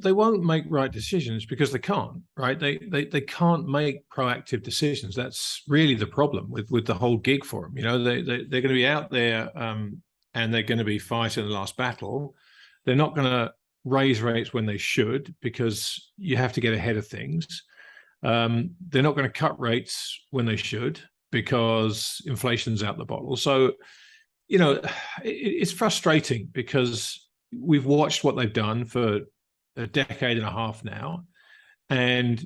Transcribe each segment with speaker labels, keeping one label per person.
Speaker 1: they won't make right decisions because they can't, right? They can't make proactive decisions. That's really the problem with the whole gig for them. They're going to be out there and they're going to be fighting the last battle. They're not going to raise rates when they should because you have to get ahead of things. They're not going to cut rates when they should because inflation's out the bottle. So, it's frustrating because we've watched what they've done for a decade and a half now, and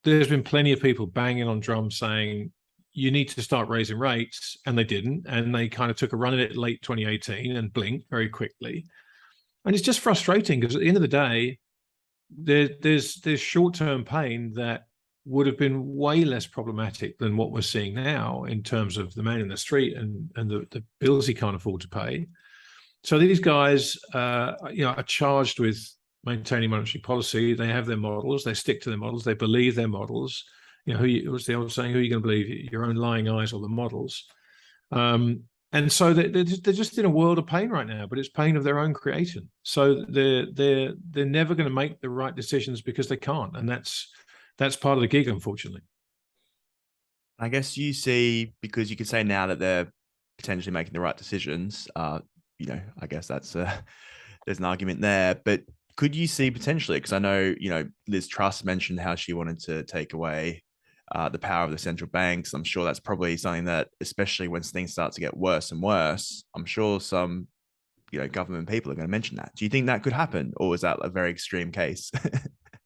Speaker 1: there's been plenty of people banging on drums saying you need to start raising rates, and they didn't, and they kind of took a run at it late 2018 and blinked very quickly. And it's just frustrating because at the end of the day, there's short-term pain that would have been way less problematic than what we're seeing now in terms of the man in the street and the bills he can't afford to pay. So these guys, are charged with maintaining monetary policy. They have their models. They stick to their models. They believe their models. What's the old saying? Who are you going to believe, your own lying eyes or the models? And so they're just in a world of pain right now, but it's pain of their own creation. So they're never going to make the right decisions because they can't, and that's part of the gig, unfortunately.
Speaker 2: I guess you see, because you could say now that they're potentially making the right decisions. I guess that's there's an argument there, but could you see potentially, because I know, Liz Truss mentioned how she wanted to take away the power of the central banks. I'm sure that's probably something that, especially when things start to get worse and worse, I'm sure some, government people are going to mention that. Do you think that could happen, or is that a very extreme case?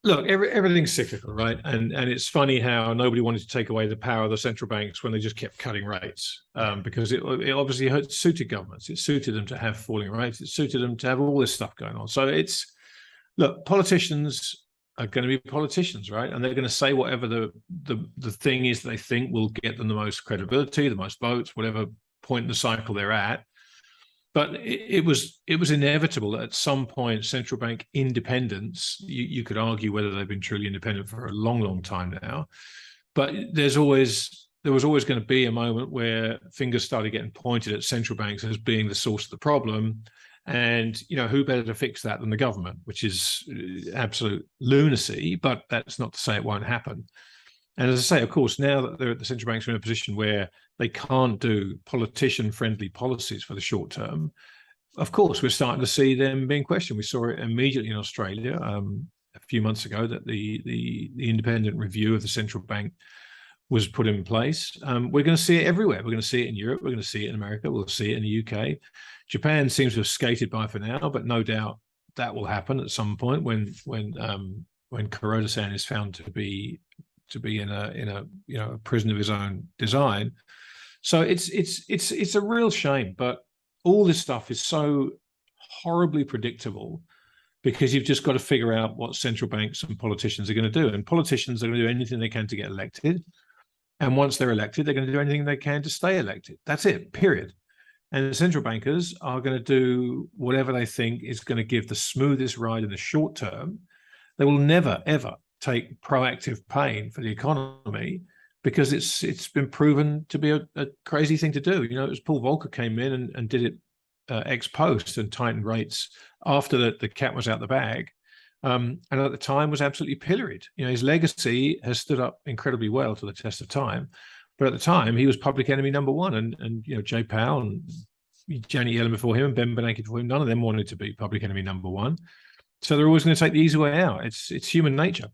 Speaker 1: Look, everything's cyclical, right? And it's funny how nobody wanted to take away the power of the central banks when they just kept cutting rates, because it obviously suited governments. It suited them to have falling rates. It suited them to have all this stuff going on. So look, politicians are going to be politicians, right? And they're going to say whatever the thing is that they think will get them the most credibility, the most votes, whatever point in the cycle they're at. But it was inevitable that at some point central bank independence, you could argue whether they've been truly independent for a long, long time now. But there was always going to be a moment where fingers started getting pointed at central banks as being the source of the problem. And, who better to fix that than the government, which is absolute lunacy, but that's not to say it won't happen. And as I say, of course, now that the central banks are in a position where they can't do politician-friendly policies for the short term, of course, we're starting to see them being questioned. We saw it immediately in Australia a few months ago that the independent review of the central bank was put in place. We're going to see it everywhere. We're going to see it in Europe. We're going to see it in America. We'll see it in the UK. Japan seems to have skated by for now, but no doubt that will happen at some point when Kuroda-san is found to be in a prison of his own design. So it's a real shame, but all this stuff is so horribly predictable because you've just got to figure out what central banks and politicians are going to do. And politicians are going to do anything they can to get elected. And once they're elected, they're going to do anything they can to stay elected. That's it, period. And the central bankers are going to do whatever they think is going to give the smoothest ride in the short term. They will never, ever take proactive pain for the economy because it's been proven to be a crazy thing to do. It was Paul Volcker came in and did it ex post and tightened rates after the cat was out the bag. And at the time was absolutely pilloried. His legacy has stood up incredibly well to the test of time. But at the time, he was public enemy number one. And Jay Powell and Janet Yellen before him and Ben Bernanke before him, none of them wanted to be public enemy number one. So they're always going to take the easy way out. It's human nature.